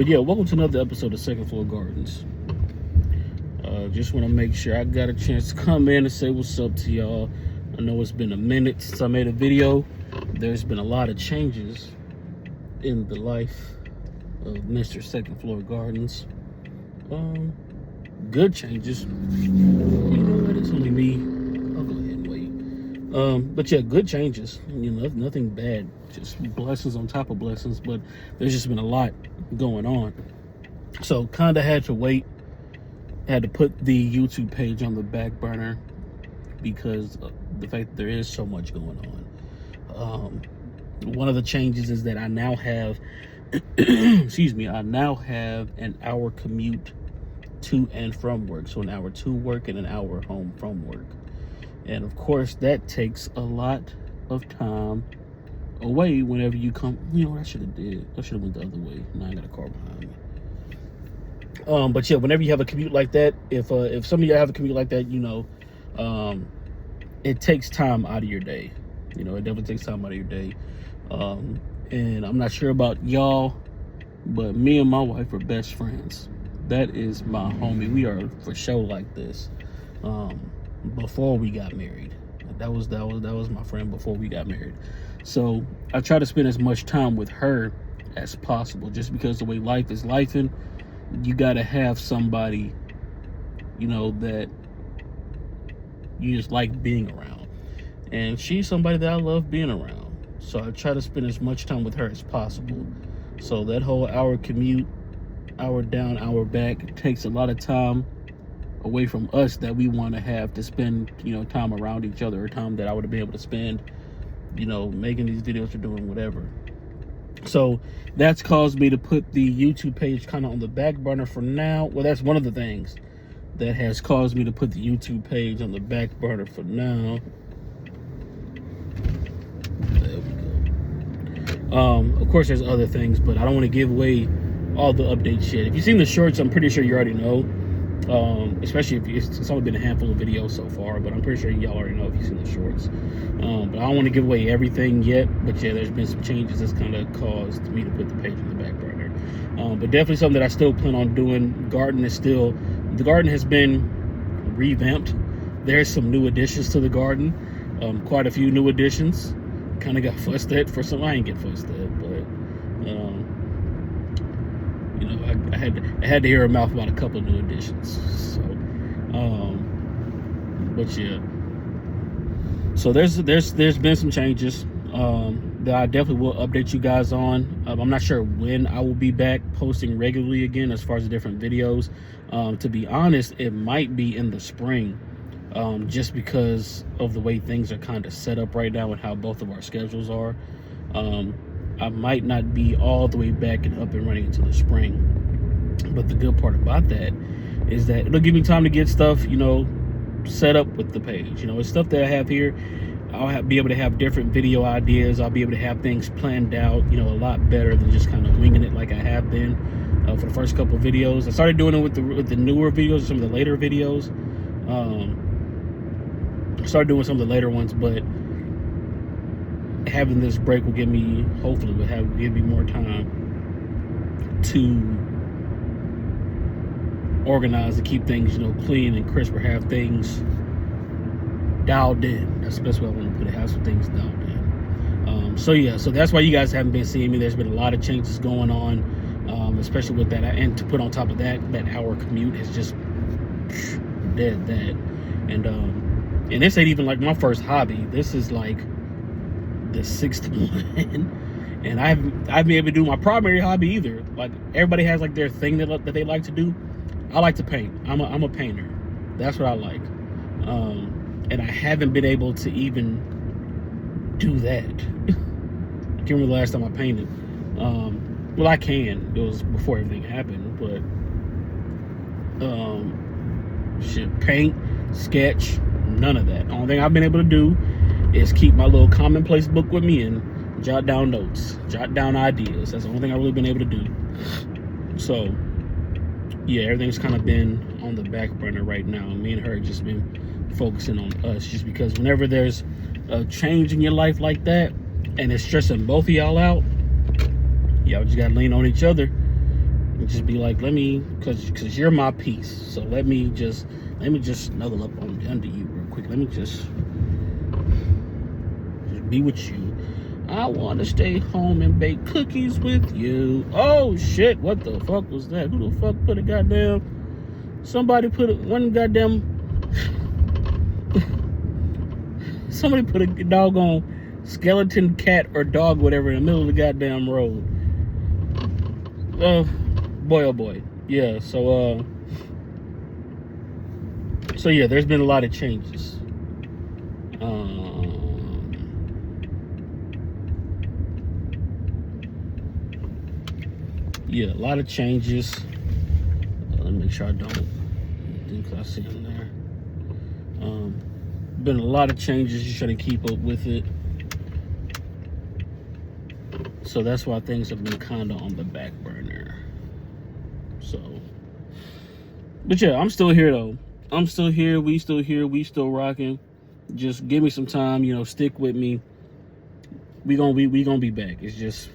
But yeah, welcome to another episode of Second Floor Gardens. Just want to make sure I got a chance to come in and say what's up to y'all. I know it's been a minute since I made a video. There's been a lot of changes in the life of Mr. Second Floor Gardens. Good changes. You know what? It's only me. I'll go ahead and wait. But yeah, good changes. You know, nothing bad. Just blessings on top of blessings. But there's just been a lot going on. So kind of had to wait. Had to put the YouTube page on the back burner because of the fact that there is so much going on. One of the changes is that I now have, excuse me, I now have an hour commute to and from work. So an hour to work and an hour home from work. And of course, that takes a lot of time away whenever you come. You know what I should have did? I should have went the other way. Now I got a car behind me. But yeah, whenever you have a commute like that, if some of you have a commute like that, you know, it takes time out of your day. You know, it definitely takes time out of your day. And I'm not sure about y'all, but me and my wife are best friends. That is my homie. We are for sure like this. Before we got married, that was my friend before we got married. So I try to spend as much time with her as possible, just because the way life is lifing. You gotta have somebody, you know, that you just like being around. And she's somebody that I love being around. So I try to spend as much time with her as possible. So that whole hour commute, hour down, hour back, takes a lot of time away from us that we want to have to spend, you know, time around each other, or time that I would have been able to spend, you know, making these videos or doing whatever. So that's caused me to put the YouTube page kind of on the back burner for now. Well, that's one of the things that has caused me to put the YouTube page on the back burner for now. There we go. Of course, there's other things, but I don't want to give away all the updates yet. If you've seen the shorts, I'm pretty sure you already know. Especially if it's only been a handful of videos so far, but I'm pretty sure y'all already know if you've seen the shorts. But I don't want to give away everything yet. But yeah, there's been some changes that's kind of caused me to put the page on the back burner. But definitely something that I still plan on doing. The garden has been revamped. There's some new additions to the garden. Quite a few new additions. Kind of got fussed at for some. I ain't get fussed at, but you know, I had to hear her mouth about a couple of new additions. So, but yeah. So there's been some changes that I definitely will update you guys on. I'm not sure when I will be back posting regularly again as far as the different videos. To be honest, it might be in the spring, just because of the way things are kind of set up right now and how both of our schedules are. I might not be all the way back and up and running until the spring. But the good part about that is that it'll give me time to get stuff, you know, set up with the page. You know, it's stuff that I have here. I'll be able to have different video ideas. I'll be able to have things planned out, you know, a lot better than just kind of winging it like I have been for the first couple of videos. I started doing it with the newer videos, some of the later videos. I started doing some of the later ones, but having this break will give me, hopefully will give me more time to organize and keep things, you know, clean and crisp, or have things dialed in. That's the best way I want to put it. Have some things dialed in. So yeah, so that's why you guys haven't been seeing me. There's been a lot of changes going on, especially with that. And to put on top of that hour commute is just dead. And this ain't even like my first hobby. This is like the sixth one. And I haven't been able to do my primary hobby either. Like, everybody has like their thing that they like to do. I like to paint. I'm a painter. That's what I like. And I haven't been able to even do that. I can't remember the last time I painted. Well, I can. It was before everything happened, but paint, sketch, none of that. The only thing I've been able to do is keep my little commonplace book with me and jot down notes, jot down ideas. That's the only thing I've really been able to do. So yeah, everything's kind of been on the back burner right now. Me and her have just been focusing on us, just because whenever there's a change in your life like that and it's stressing both of y'all out, y'all just gotta lean on each other And just be like, cause you're my piece. So let me just snuggle up under you real quick. Let me just be with you. I want to stay home and bake cookies with you. Oh shit! What the fuck was that? Who the fuck put a goddamn? Somebody put somebody put a doggone skeleton cat or dog, whatever, in the middle of the goddamn road. Boy, oh boy. Yeah, so yeah, there's been a lot of changes. Yeah, a lot of changes. Let me make sure I don't think I see them there. Been a lot of changes. Just trying to keep up with it. So that's why things have been kind of on the back burner. So, but yeah, I'm still here though. I'm still here. We still here. We still rocking. Just give me some time. You know, stick with me. We gonna be back. It's just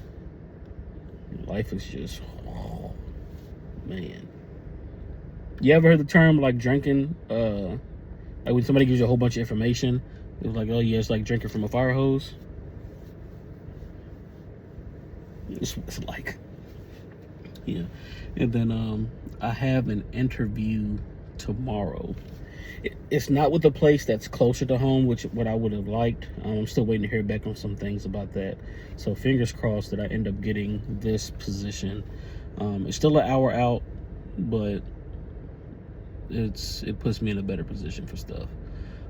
life is just, oh man. You ever heard the term like drinking? Like when somebody gives you a whole bunch of information, it was like, oh yeah, it's like drinking from a fire hose. It's like, yeah. And then I have an interview tomorrow. It's not with a place that's closer to home, which what I would have liked. I'm still waiting to hear back on some things about that. So fingers crossed that I end up getting this position. It's still an hour out, but it puts me in a better position for stuff.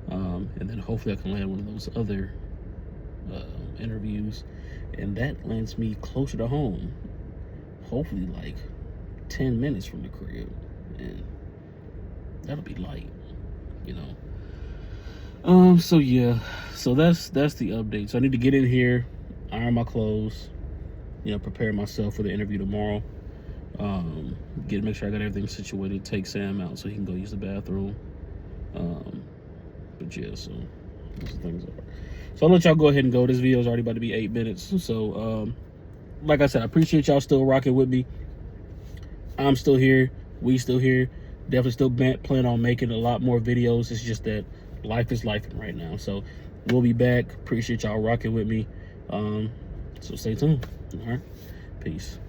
And then hopefully I can land one of those other interviews, and that lands me closer to home. Hopefully like 10 minutes from the crib, and that'll be light, you know. So yeah, so that's the update. So I need to get in here, iron my clothes, you know, prepare myself for the interview tomorrow. Make sure I got everything situated, take Sam out so he can go use the bathroom. But yeah, so those things are. So I'll let y'all go ahead and go. This video is already about to be 8 minutes. So like I said, I appreciate y'all still rocking with me. I'm still here. We still here. Definitely still plan on making a lot more videos. It's just that life is life right now. So we'll be back. Appreciate y'all rocking with me. So stay tuned. All right. Peace.